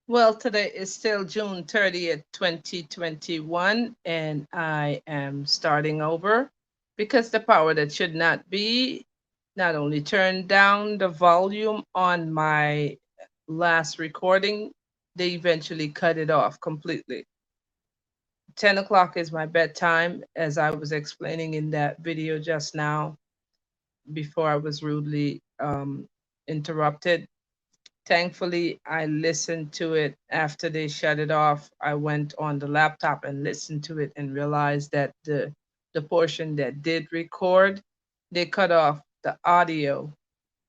Well, today is still June 30th, 2021, and I am starting over because the power that should not be not only turned down the volume on my last recording, they eventually cut it off completely. 10 o'clock is my bedtime, as I was explaining in that video just now before I was rudely interrupted. Thankfully, I listened to it after they shut it off. I went on the laptop and listened to it and realized that the portion that did record, they cut off the audio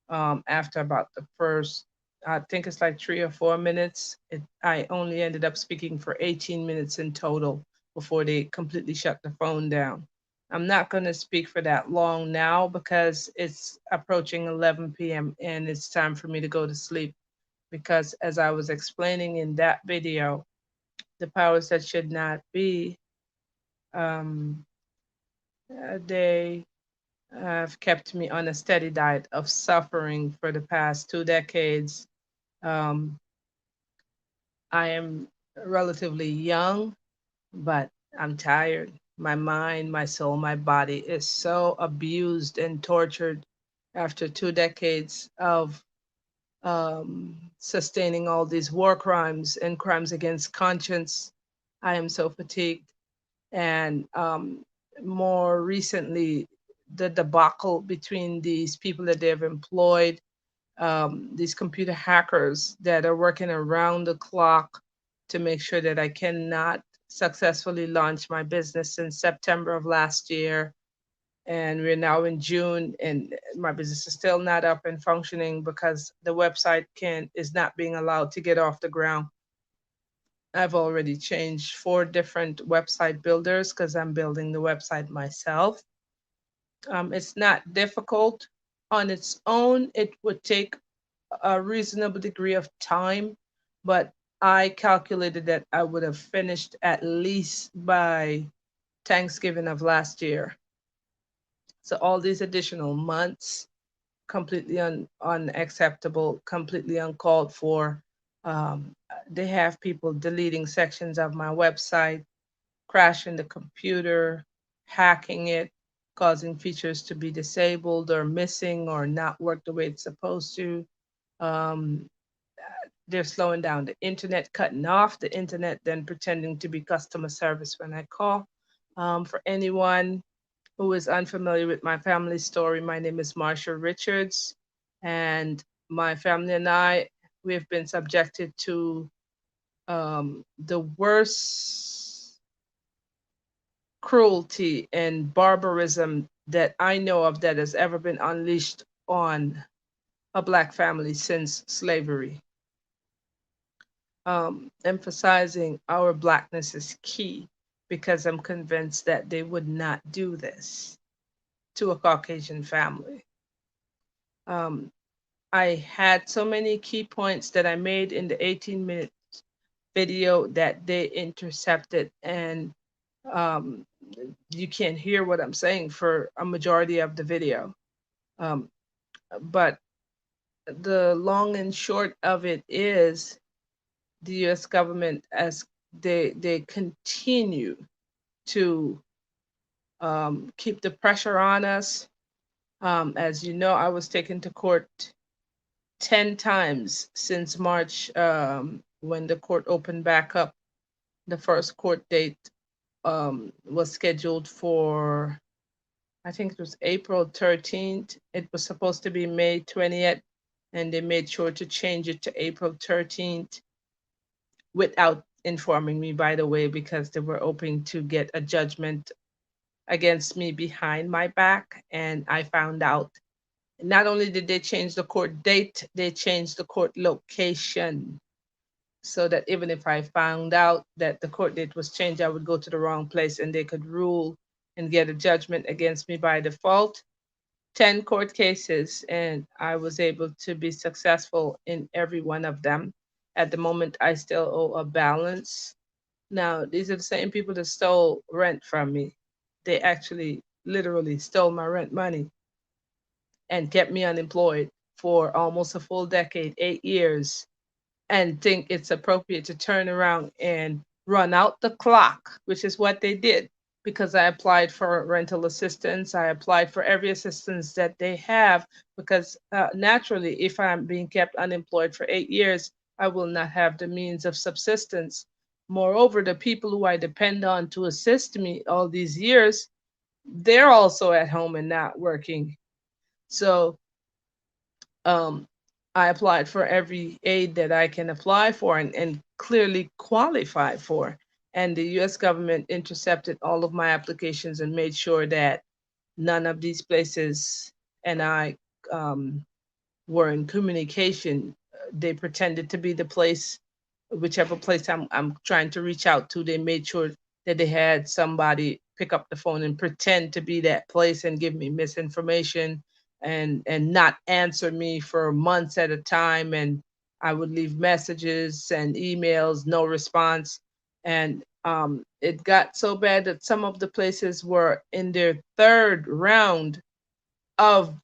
after about the first, I think it's like 3 or 4 minutes. I only ended up speaking for 18 minutes in total before they completely shut the phone down. I'm not going to speak for that long now because it's approaching 11 p.m. and it's time for me to go to sleep because as I was explaining in that video, the powers that should not be, um, they have kept me on a steady diet of suffering for the past 2 decades. Um, I am relatively young, but I'm tired. My mind, my soul, my body is so abused and tortured after 2 decades of sustaining all these war crimes and crimes against conscience. I am so fatigued. And more recently, the debacle between these people that they've employed, these computer hackers that are working around the clock to make sure that I cannot successfully launch my business since September of last year, and we're now in June, and my business is still not up and functioning because the website can is not being allowed to get off the ground. I've already changed 4 different website builders because I'm building the website myself. It's not difficult on its own. It would take a reasonable degree of time, but I calculated that I would have finished at least by Thanksgiving of last year. So all these additional months, completely unacceptable, completely uncalled for. They have people deleting sections of my website, crashing the computer, hacking it, causing features to be disabled or missing or not work the way it's supposed to. Um, they're slowing down the internet, cutting off the internet, then pretending to be customer service when I call. For anyone who is unfamiliar with my family story, my name is Marsha Richards, and my family and I, we've been subjected to the worst cruelty and barbarism that I know of that has ever been unleashed on a Black family since slavery. Emphasizing our Blackness is key because I'm convinced that they would not do this to a Caucasian family. Um, I had so many key points that I made in the 18-minute video that they intercepted, and um, you can't hear what I'm saying for a majority of the video. Um, but the long and short of it is the U.S. government, as they continue to keep the pressure on us. As you know, I was taken to court 10 times since March, when the court opened back up. The first court date was scheduled for, I think it was April 13th. It was supposed to be May 20th, and they made sure to change it to April 13th without informing me, by the way, because they were hoping to get a judgment against me behind my back. And I found out not only did they change the court date, they changed the court location so that even if I found out that the court date was changed, I would go to the wrong place and they could rule and get a judgment against me by default. 10 court cases, and I was able to be successful in every one of them. At the moment, I still owe a balance. Now, these are the same people that stole rent from me. They actually literally stole my rent money and kept me unemployed for almost a full decade, 8 years. and think it's appropriate to turn around and run out the clock, which is what they did, because I applied for rental assistance. I applied for every assistance that they have, because naturally, if I'm being kept unemployed for 8 years, I will not have the means of subsistence. Moreover, the people who I depend on to assist me all these years, they're also at home and not working. So um, I applied for every aid that I can apply for and clearly qualify for. And the US government intercepted all of my applications and made sure that none of these places and I um, were in communication. They pretended to be the place, whichever place I'm trying to reach out to. They made sure that they had somebody pick up the phone and pretend to be that place and give me misinformation and not answer me for months at a time. And I would leave messages and emails, no response. And it got so bad that some of the places were in their third round of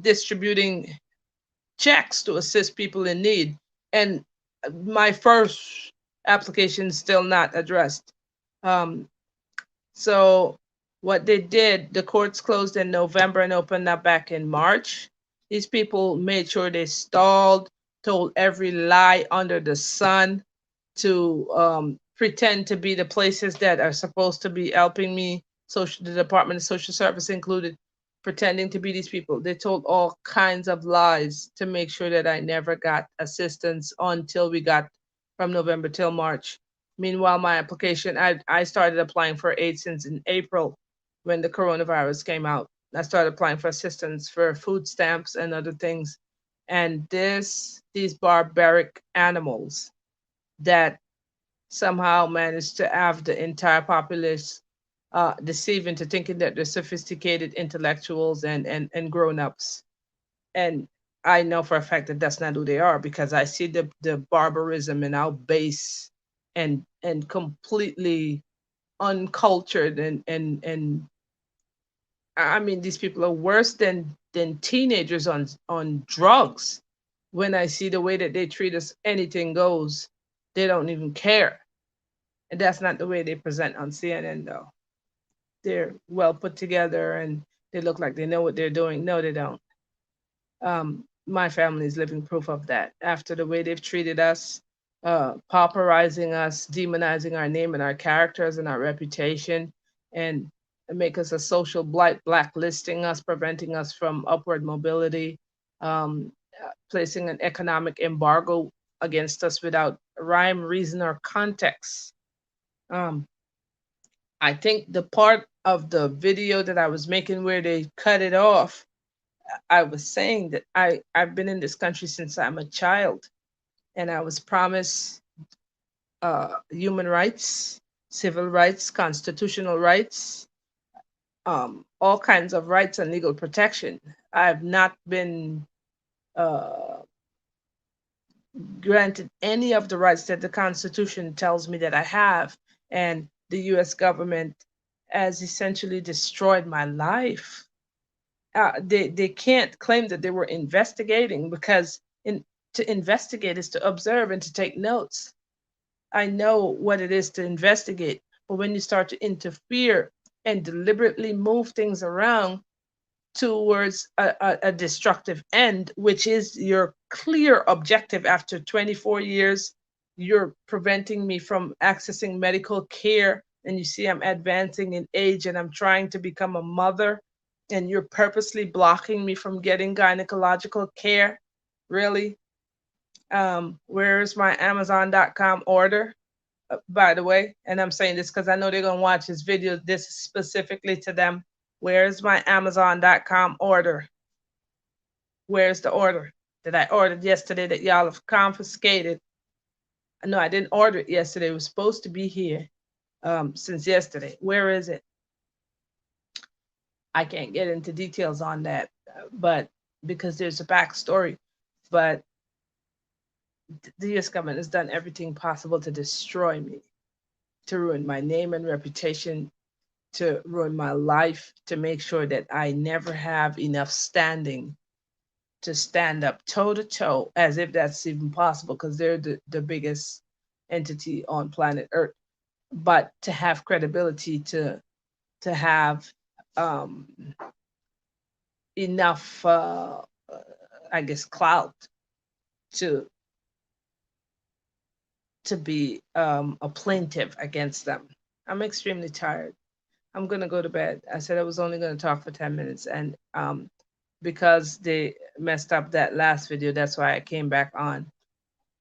distributing checks to assist people in need. And my first application is still not addressed. Um, so what they did, the courts closed in November and opened up back in March. These people made sure they stalled, told every lie under the sun to pretend to be the places that are supposed to be helping me. Social, the Department of Social Service included, pretending to be these people. They told all kinds of lies to make sure that I never got assistance until we got from November till March. Meanwhile, my application, I started applying for aid since in April when the coronavirus came out. I started applying for assistance for food stamps and other things. And these barbaric animals that somehow managed to have the entire populace deceived into thinking that they're sophisticated intellectuals and grown-ups. And I know for a fact that that's not who they are, because I see the barbarism and how base and completely uncultured and I mean, these people are worse than teenagers on drugs. When I see the way that they treat us, anything goes. They don't even care. And that's not the way they present on CNN, though. They're well put together and they look like they know what they're doing. No, they don't. My family is living proof of that. After the way they've treated us, pauperizing us, demonizing our name and our characters and our reputation, and make us a social blight, blacklisting us, preventing us from upward mobility, placing an economic embargo against us without rhyme, reason, or context. Um, I think the part of the video that I was making where they cut it off, I was saying that I've been in this country since I'm a child, and I was promised human rights, civil rights, constitutional rights, all kinds of rights and legal protection. I've not been uh, granted any of the rights that the Constitution tells me that I have, and the U.S. government has essentially destroyed my life. They can't claim that they were investigating, because to investigate is to observe and to take notes. I know what it is to investigate, but when you start to interfere and deliberately move things around towards a destructive end, which is your clear objective after 24 years, you're preventing me from accessing medical care. And you see, I'm advancing in age and I'm trying to become a mother, and you're purposely blocking me from getting gynecological care. Really? Where's my Amazon.com order? By the way, and I'm saying this because I know they're going to watch this video. This is specifically to them. Where's my Amazon.com order? Where's the order that I ordered yesterday that y'all have confiscated? No, I didn't order it yesterday. It was supposed to be here since yesterday. Where is it? I can't get into details on that, but because there's a backstory. But the US government has done everything possible to destroy me, to ruin my name and reputation, to ruin my life, to make sure that I never have enough standing to stand up toe to toe, as if that's even possible, because they're the biggest entity on planet Earth. But to have credibility, to have um, enough, I guess, clout to be a plaintiff against them. I'm extremely tired. I'm gonna go to bed. I said I was only gonna talk for 10 minutes, and because they messed up that last video, that's why I came back on.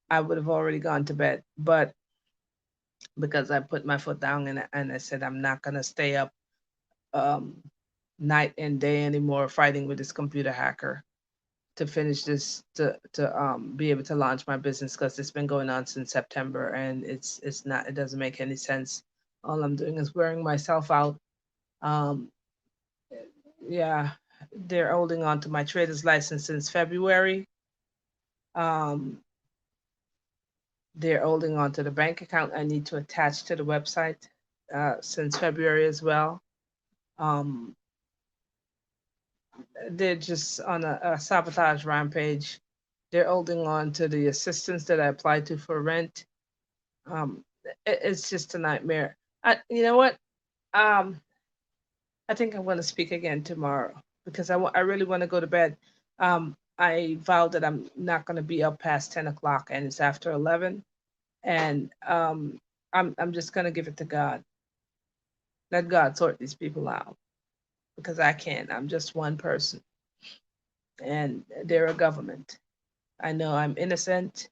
I would have already gone to bed, but because I put my foot down, and I said I'm not gonna stay up um, night and day anymore fighting with this computer hacker to finish this, to be able to launch my business, because it's been going on since September, and it's not, it doesn't make any sense. All I'm doing is wearing myself out. Um, yeah, they're holding on to my trader's license since February. Um, they're holding on to the bank account I need to attach to the website since February as well. Um, they're just on a sabotage rampage. They're holding on to the assistance that I applied to for rent. Um, it's just a nightmare. You know what? Um, I think I'm going to speak again tomorrow, because I really want to go to bed. I vowed that I'm not going to be up past 10 o'clock, and it's after 11. And I'm just going to give it to God. Let God sort these people out, because I can't. I'm just one person, and they're a government. I know I'm innocent.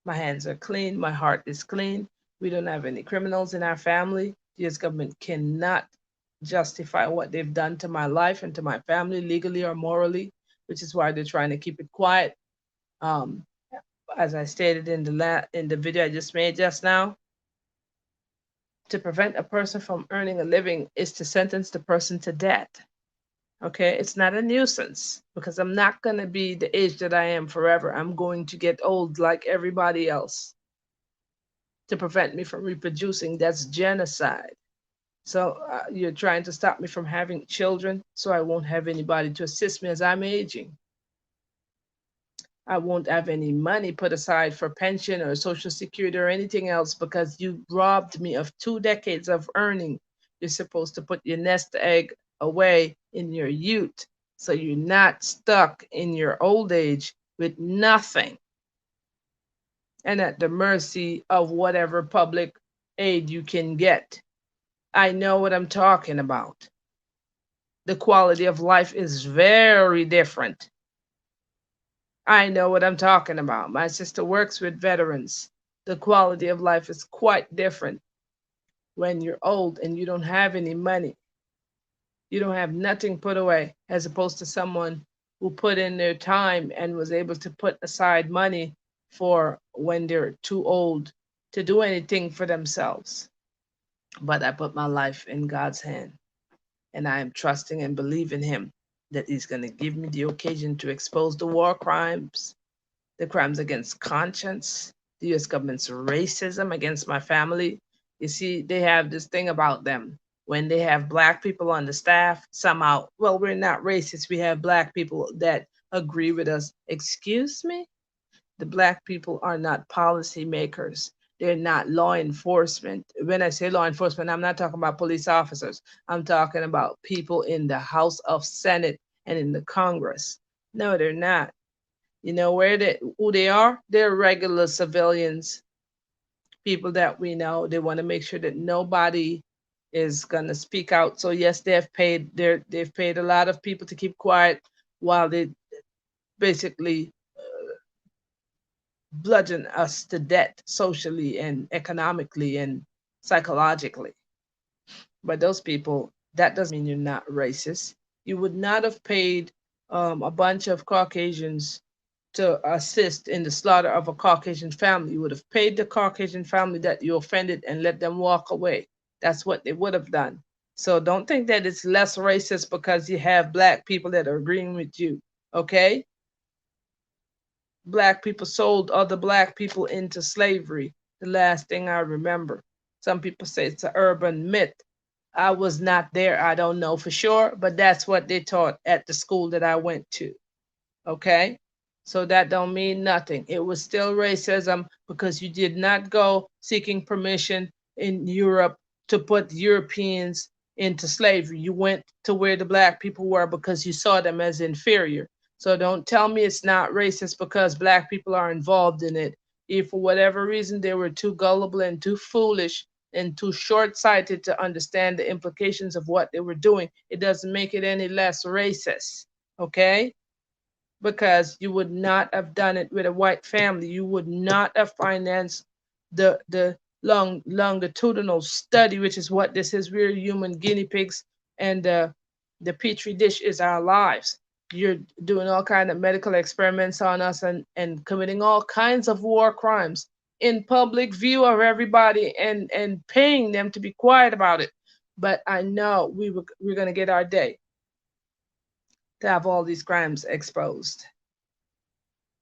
My hands are clean. My heart is clean. We don't have any criminals in our family. The US government cannot justify what they've done to my life and to my family, legally or morally, which is why they're trying to keep it quiet. Um, as I stated in the video I just made just now, to prevent a person from earning a living is to sentence the person to death. Okay, it's not a nuisance, because I'm not going to be the age that I am forever. I'm going to get old like everybody else. To prevent me from reproducing, that's genocide. So you're trying to stop me from having children, so I won't have anybody to assist me as I'm aging. I won't have any money put aside for pension or social security or anything else, because you robbed me of 2 decades of earning. You're supposed to put your nest egg away in your youth, so you're not stuck in your old age with nothing and at the mercy of whatever public aid you can get. I know what I'm talking about. The quality of life is very different. I know what I'm talking about. My sister works with veterans. The quality of life is quite different when you're old and you don't have any money. You don't have nothing put away, as opposed to someone who put in their time and was able to put aside money for when they're too old to do anything for themselves. But I put my life in God's hand, and I am trusting and believing Him that He's going to give me the occasion to expose the war crimes, the crimes against conscience, the US government's racism against my family. You see, they have this thing about them. When they have Black people on the staff, somehow, well, we're not racist. We have Black people that agree with us. Excuse me? The Black people are not policy makers. They're not law enforcement. When I say law enforcement, I'm not talking about police officers. I'm talking about people in the House of Senate and in the Congress. No, they're not. You know who they are? They're regular civilians, people that we know. They want to make sure that nobody is gonna speak out. So yes, they've paid a lot of people to keep quiet while they basically bludgeon us to death socially and economically and psychologically. But those people, that doesn't mean you're not racist. You would not have paid a bunch of Caucasians to assist in the slaughter of a Caucasian family. You would have paid the Caucasian family that you offended and let them walk away. That's what they would have done. So don't think that it's less racist because you have Black people that are agreeing with you. Okay? Black people sold other Black people into slavery. The last thing I remember. Some people say it's an urban myth. I was not there. I don't know for sure, but that's what they taught at the school that I went to. Okay? So that don't mean nothing. It was still racism because you did not go seeking permission in Europe to put Europeans into slavery. You went to where the black people were because you saw them as inferior. So don't tell me it's not racist because black people are involved in it. If for whatever reason they were too gullible and too foolish and too short-sighted to understand the implications of what they were doing, it doesn't make it any less racist. Okay? Because you would not have done it with a white family. You would not have financed the longitudinal study, which is what this is. We're human guinea pigs, and the petri dish is our lives. You're doing all kind of medical experiments on us and committing all kinds of war crimes in public view of everybody and paying them to be quiet about it. But I know we're gonna get our day to have all these crimes exposed.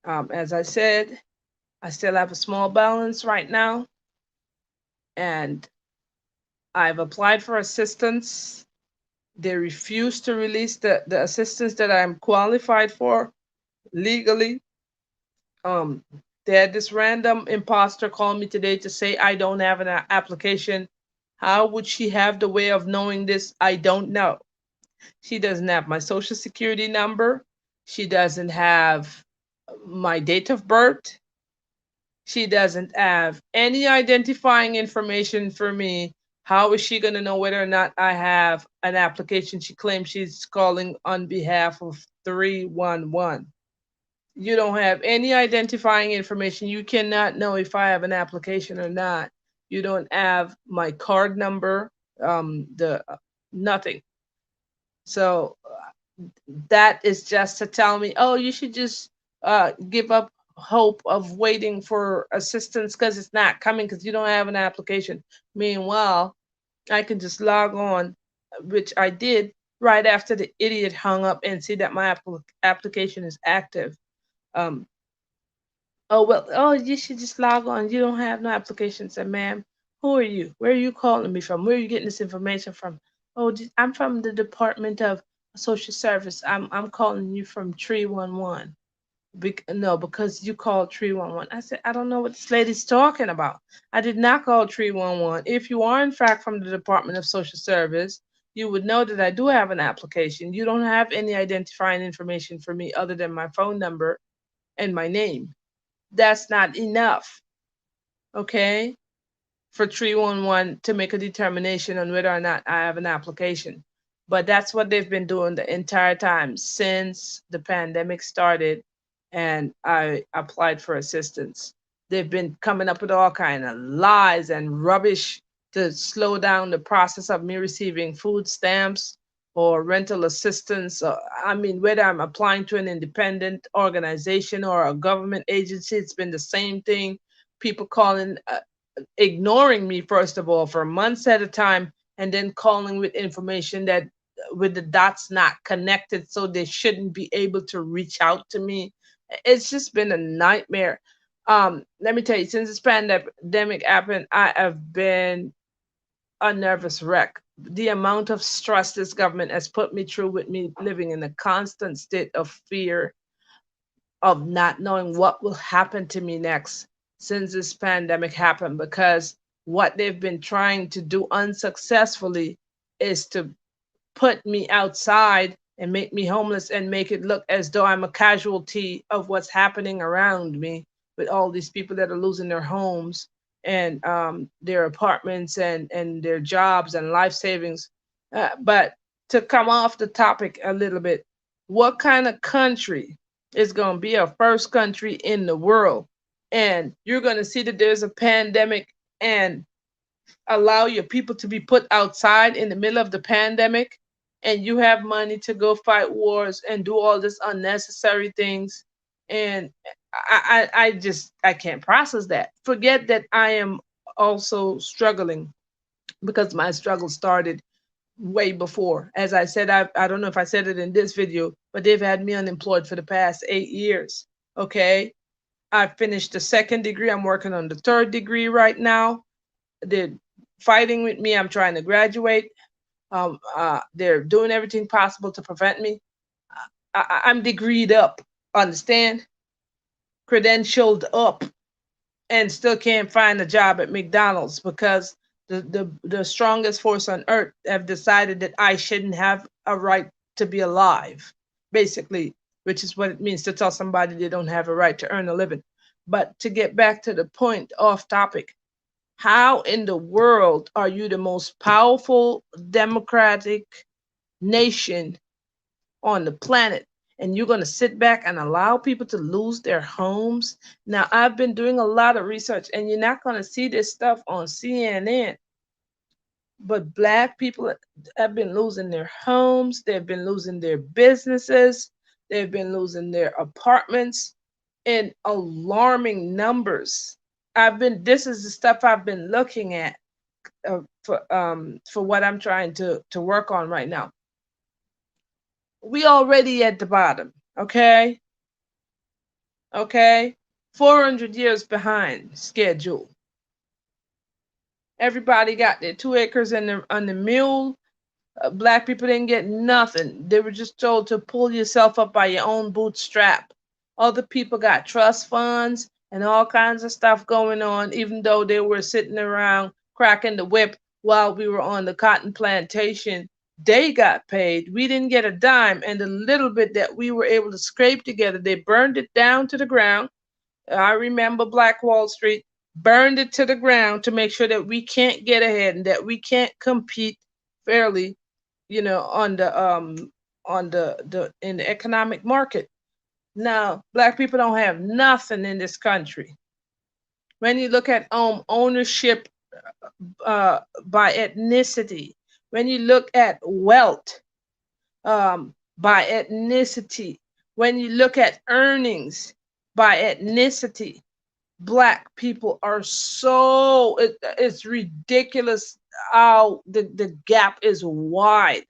As I said, I still have a small balance right now, and I've applied for assistance. They refuse to release the assistance that I'm qualified for legally. Um, they had this random imposter call me today to say I don't have an application. How would she have the way of knowing this? I don't know. She doesn't have my social security number. She doesn't have my date of birth. She doesn't have any identifying information for me. How is she going to know whether or not I have an application? She claims she's calling on behalf of 311. You don't have any identifying information. You cannot know if I have an application or not. You don't have my card number, the nothing. So that is just to tell me, oh, you should just give up hope of waiting for assistance because it's not coming because you don't have an application. Meanwhile, I can just log on, which I did right after the idiot hung up, and see that my application is active. Um, oh, well, oh, you should just log on. You don't have no application. Said, ma'am, who are you? Where are you calling me from? Where are you getting this information from? Oh, I'm from the Department of Social Service. I'm calling you from 311. No, because you called 311. I said, I don't know what this lady's talking about. I did not call 311. If you are, in fact, from the Department of Social Service, you would know that I do have an application. You don't have any identifying information for me other than my phone number and my name. That's not enough, okay, for 311 to make a determination on whether or not I have an application. But that's what they've been doing the entire time since the pandemic started and I applied for assistance. They've been coming up with all kind of lies and rubbish to slow down the process of me receiving food stamps or rental assistance. I mean, whether I'm applying to an independent organization or a government agency, it's been the same thing. People calling, ignoring me, first of all, for months at a time, and then calling with information that with the dots not connected, so they shouldn't be able to reach out to me. It's just been a nightmare. Let me tell you, since this pandemic happened, I have been a nervous wreck. The amount of stress this government has put me through, with me living in a constant state of fear of not knowing what will happen to me next since this pandemic happened, because what they've been trying to do unsuccessfully is to put me outside and make me homeless and make it look as though I'm a casualty of what's happening around me, with all these people that are losing their homes and their apartments and their jobs and life savings. But to come off the topic a little bit, what kind of country is going to be a first country in the world? And you're going to see that there's a pandemic and allow your people to be put outside in the middle of the pandemic, and you have money to go fight wars and do all this unnecessary things. And I just, I can't process that. Forget that I am also struggling, because my struggle started way before. As I said, I don't know if I said it in this video, but they've had me unemployed for the past 8 years. Okay. I finished the second degree. I'm working on the third degree right now. They're fighting with me. I'm trying to graduate. They're doing everything possible to prevent me. I'm degreed up. Understand? credentialed up and still can't find a job at McDonald's because the strongest force on earth have decided that I shouldn't have a right to be alive, basically, which is what it means to tell somebody they don't have a right to earn a living. But to get back to the point, off topic, how in the world are you the most powerful democratic nation on the planet, and you're going to sit back and allow people to lose their homes? Now, I've been doing a lot of research, and you're not going to see this stuff on CNN, but Black people have been losing their homes, they've been losing their businesses, they've been losing their apartments in alarming numbers. This is the stuff I've been looking at for what I'm trying to work on right now. We already at the bottom, okay? Okay? 400 years behind schedule. Everybody got their 2 acres on the mule. Black people didn't get nothing. They were just told to pull yourself up by your own bootstrap. Other people got trust funds and all kinds of stuff going on, even though they were sitting around cracking the whip while we were on the cotton plantation. They got paid. We didn't get a dime. And the little bit that we were able to scrape together, they burned it down to the ground. I remember Black Wall Street burned it to the ground to make sure that we can't get ahead and that we can't compete fairly, on the in the economic market. Now, Black people don't have nothing in this country. When you look at ownership by ethnicity, when you look at wealth by ethnicity, when you look at earnings by ethnicity, Black people are it's ridiculous how the gap is wide.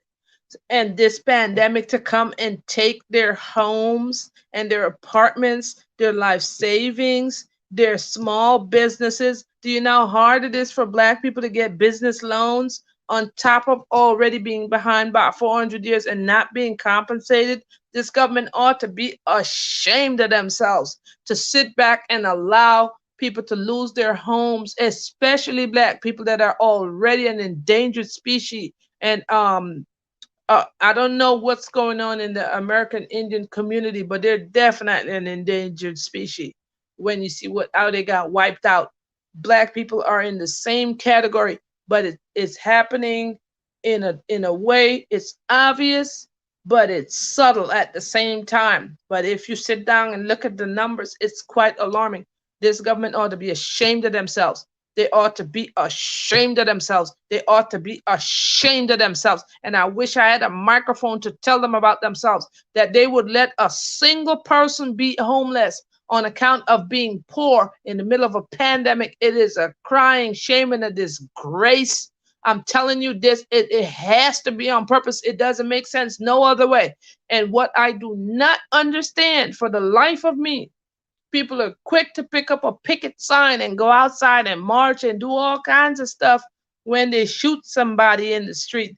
And this pandemic to come and take their homes and their apartments, their life savings, their small businesses. Do you know how hard it is for Black people to get business loans on top of already being behind by 400 years and not being compensated? This government ought to be ashamed of themselves to sit back and allow people to lose their homes, especially Black people that are already an endangered species. And I don't know what's going on in the American Indian community, but they're definitely an endangered species. When you see how they got wiped out, Black people are in the same category, but it's happening in a way. It's obvious, but it's subtle at the same time. But if you sit down and look at the numbers, it's quite alarming. This government ought to be ashamed of themselves. They ought to be ashamed of themselves. They ought to be ashamed of themselves. And I wish I had a microphone to tell them about themselves, that they would let a single person be homeless on account of being poor in the middle of a pandemic. It is a crying shame and a disgrace. I'm telling you this, it has to be on purpose. It doesn't make sense no other way. And what I do not understand for the life of me, people are quick to pick up a picket sign and go outside and march and do all kinds of stuff when they shoot somebody in the street.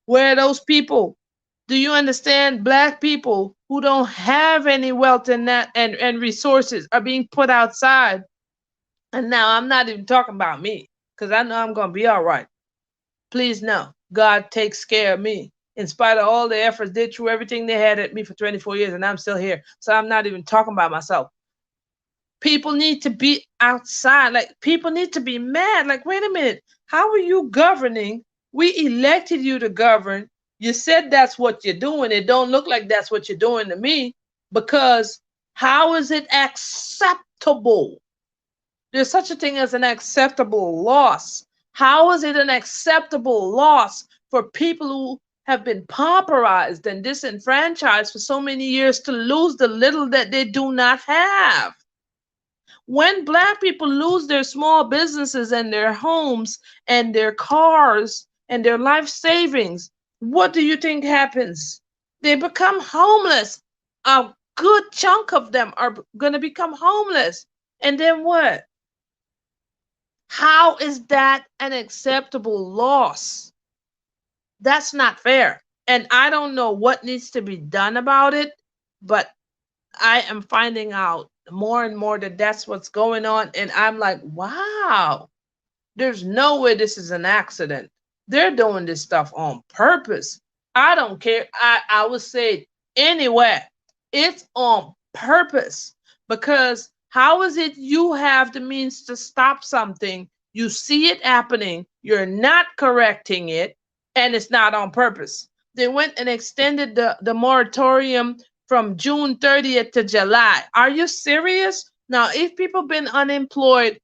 Where are those people? Do you understand? Black people who don't have any wealth and resources are being put outside. And now I'm not even talking about me, because I know I'm going to be all right. Please know, God takes care of me. In spite of all the efforts, they threw everything they had at me for 24 years, and I'm still here. So I'm not even talking about myself. People need to be outside. Like, people need to be mad. Like, wait a minute. How are you governing? We elected you to govern. You said that's what you're doing. It don't look like that's what you're doing to me, because how is it acceptable? There's such a thing as an acceptable loss. How is it an acceptable loss for people who have been pauperized and disenfranchised for so many years to lose the little that they do not have? When Black people lose their small businesses and their homes and their cars and their life savings, what do you think happens? They become homeless. A good chunk of them are going to become homeless. And then what? How is that an acceptable loss? That's not fair. And I don't know what needs to be done about it, but I am finding out more and more that that's what's going on. And I'm like, wow, there's no way this is an accident. They're doing this stuff on purpose. I don't care. I would say anywhere. It's on purpose. Because how is it you have the means to stop something? You see it happening, you're not correcting it, and it's not on purpose. They went and extended the moratorium from June 30th to July. Are you serious? Now, if people been unemployed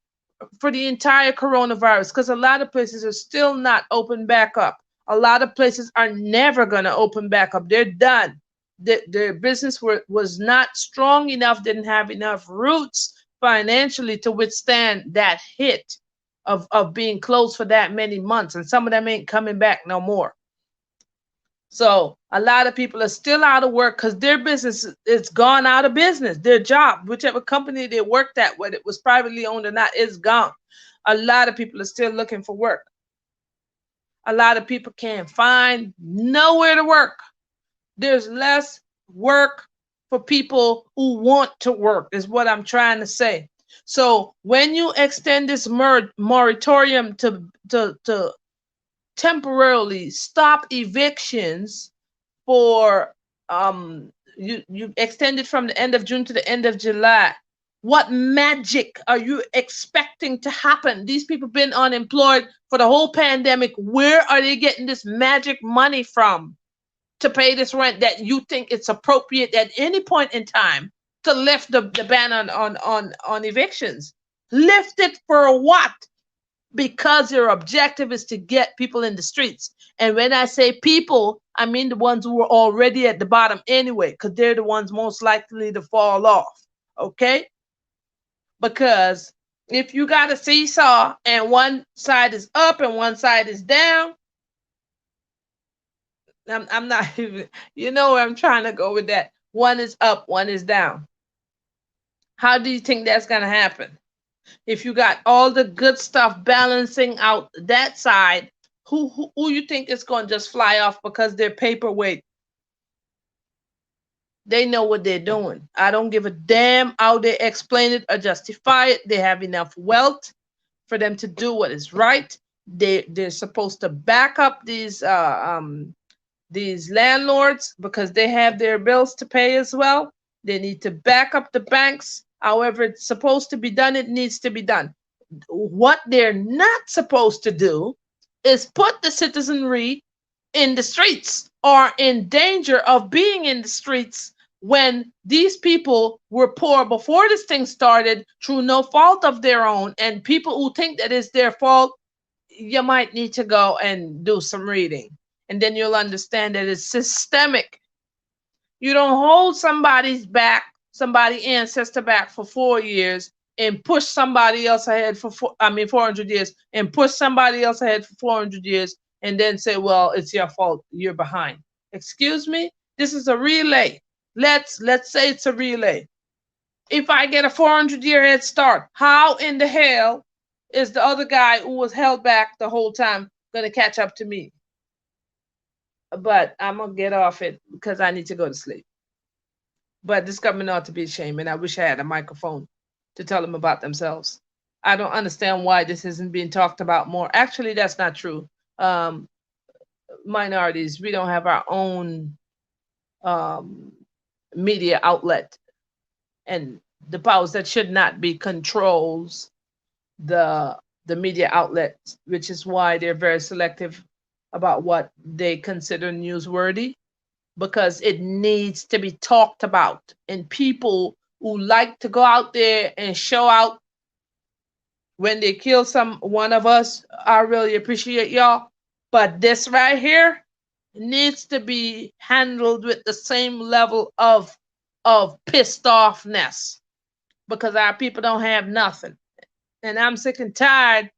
for the entire coronavirus, because a lot of places are still not open back up. A lot of places are never going to open back up. They're done. Their business was not strong enough, didn't have enough roots financially to withstand that hit of being closed for that many months. And some of them ain't coming back no more. So a lot of people are still out of work because their business is gone out of business. Their job, whichever company they worked at, whether it was privately owned or not, is gone. A lot of people are still looking for work. A lot of people can't find nowhere to work. There's less work for people who want to work, is what I'm trying to say. So when you extend this moratorium to temporarily stop evictions for you extended from the end of June to the end of July. What magic are you expecting to happen? These people been unemployed for the whole pandemic. Where are they getting this magic money from to pay this rent that you think it's appropriate at any point in time to lift the ban on evictions? Lift it for what? Because your objective is to get people in the streets. And when I say people, I mean the ones who are already at the bottom anyway, because they're the ones most likely to fall off. Okay? Because if you got a seesaw and one side is up and one side is down, I'm not even, you know where I'm trying to go with that. One is up, one is down. How do you think that's going to happen? If you got all the good stuff balancing out that side, who you think is going to just fly off because they're paperweight? They know what they're doing. I don't give a damn how they explain it or justify it. They have enough wealth for them to do what is right. They're supposed to back up these landlords because they have their bills to pay as well. They need to back up the banks. However it's supposed to be done, it needs to be done. What they're not supposed to do is put the citizenry in the streets or in danger of being in the streets when these people were poor before this thing started through no fault of their own. And people who think that it's their fault, you might need to go and do some reading. And then you'll understand that it's systemic. You don't hold somebody's back, somebody ancestor back for 4 years and push somebody else ahead for 400 years and push somebody else ahead for 400 years and then say, well, it's your fault, you're behind. Excuse me? This is a relay. Let's say it's a relay. If I get a 400-year head start, how in the hell is the other guy who was held back the whole time going to catch up to me? But I'm going to get off it because I need to go to sleep. But this government ought to be ashamed, and I wish I had a microphone to tell them about themselves. I don't understand why this isn't being talked about more. Actually, that's not true. Minorities, we don't have our own media outlet, and the powers that should not be controls the media outlets, which is why they're very selective about what they consider newsworthy, because it needs to be talked about. And people who like to go out there and show out when they kill one of us, I really appreciate y'all. But this right here needs to be handled with the same level of pissed offness, because our people don't have nothing. And I'm sick and tired.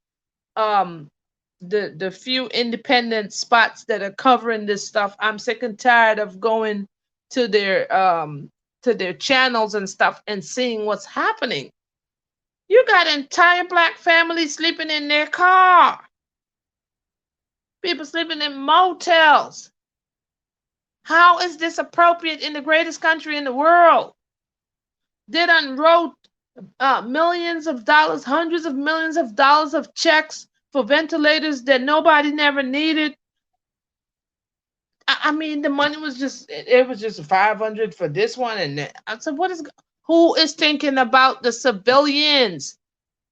The few independent spots that are covering this stuff, I'm sick and tired of going to their channels and stuff and seeing what's happening. You got entire black families sleeping in their car. People sleeping in motels. How is this appropriate in the greatest country in the world? They done wrote millions of dollars, hundreds of millions of dollars of checks for ventilators that nobody never needed. I mean, the money was just, it was just 500 for this one. And I said, who is thinking about the civilians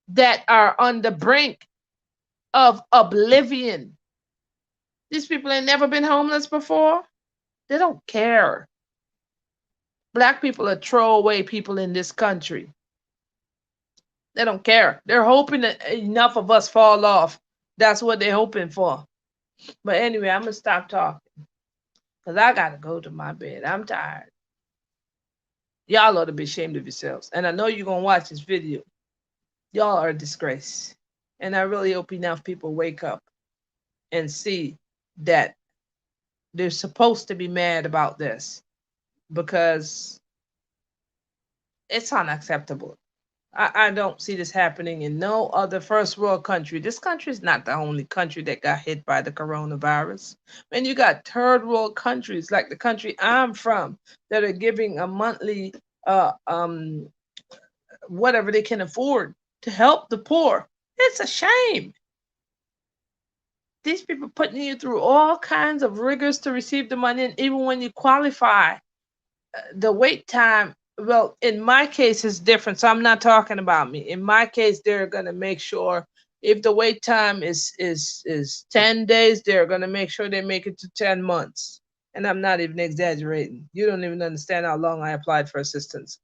that are on the brink of oblivion? These people ain't never been homeless before. They don't care. Black people are throwaway people in this country. They don't care. They're hoping that enough of us fall off. That's what they're hoping for. But anyway, I'm gonna stop talking because I gotta go to my bed. I'm tired. Y'all ought to be ashamed of yourselves. And I know you're gonna watch this video. Y'all are a disgrace. And I really hope enough people wake up and see that they're supposed to be mad about this because it's unacceptable. I don't see this happening in no other first world country. This country is not the only country that got hit by the coronavirus. And you got third world countries like the country I'm from that are giving a monthly whatever they can afford to help the poor. It's a shame. These people putting you through all kinds of rigors to receive the money, and even when you qualify, the wait time, well, in my case it's different, so I'm not talking about me. In my case, they're going to make sure if the wait time is 10 days, they're going to make sure they make it to 10 months. And I'm not even exaggerating. You don't even understand how long I applied for assistance.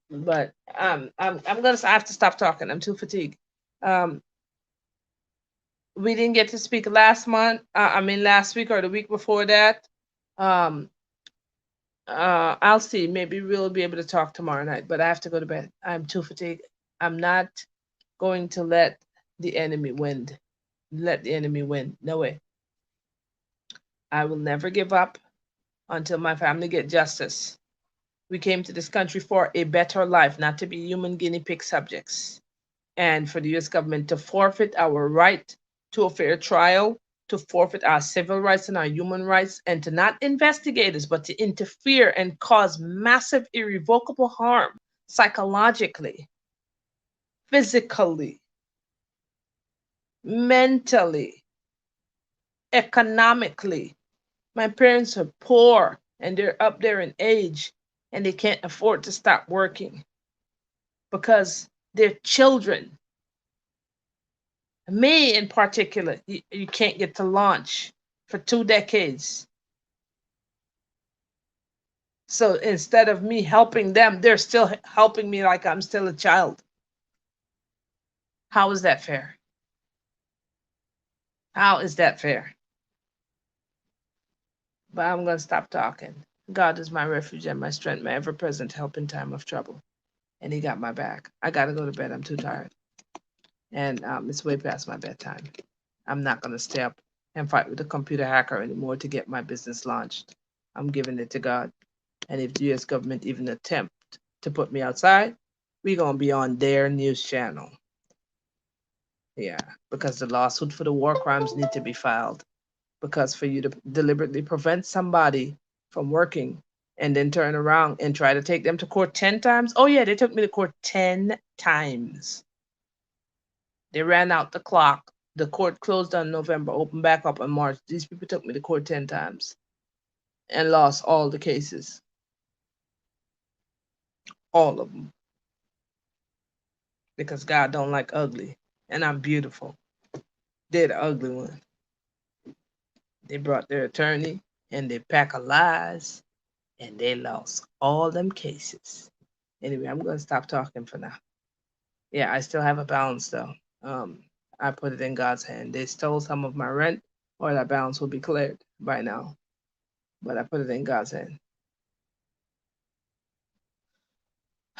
But I have to stop talking. I'm too fatigued. We didn't get to speak last month. Last week or the week before that. Um, I'll see. Maybe we'll be able to talk tomorrow night, but I have to go to bed. I'm too fatigued. I'm not going to let the enemy win. Let the enemy win. No way. I will never give up until my family get justice. We came to this country for a better life, not to be human guinea pig subjects. And for the US government to forfeit our right to a fair trial, to forfeit our civil rights and our human rights, and to not investigate us, but to interfere and cause massive, irrevocable harm psychologically, physically, mentally, economically. My parents are poor and they're up there in age and they can't afford to stop working because their children, me in particular, you can't get to launch for 2 decades. So instead of me helping them, they're still helping me like I'm still a child. How is that fair? How is that fair? But I'm going to stop talking. God is my refuge and my strength, my ever present help in time of trouble. And He got my back. I got to go to bed. I'm too tired. And it's way past my bedtime. I'm not going to stay up and fight with a computer hacker anymore to get my business launched. I'm giving it to God. And if the US government even attempt to put me outside, we're going to be on their news channel. Yeah, because the lawsuit for the war crimes need to be filed. Because for you to deliberately prevent somebody from working and then turn around and try to take them to court 10 times. Oh, yeah, they took me to court 10 times. They ran out the clock. The court closed on November, opened back up on March. These people took me to court 10 times and lost all the cases. All of them. Because God don't like ugly. And I'm beautiful. They're the ugly one. They brought their attorney and their pack of lies and they lost all them cases. Anyway, I'm going to stop talking for now. Yeah, I still have a balance though. I put it in God's hand. They stole some of my rent or that balance will be cleared by now. But I put it in God's hand.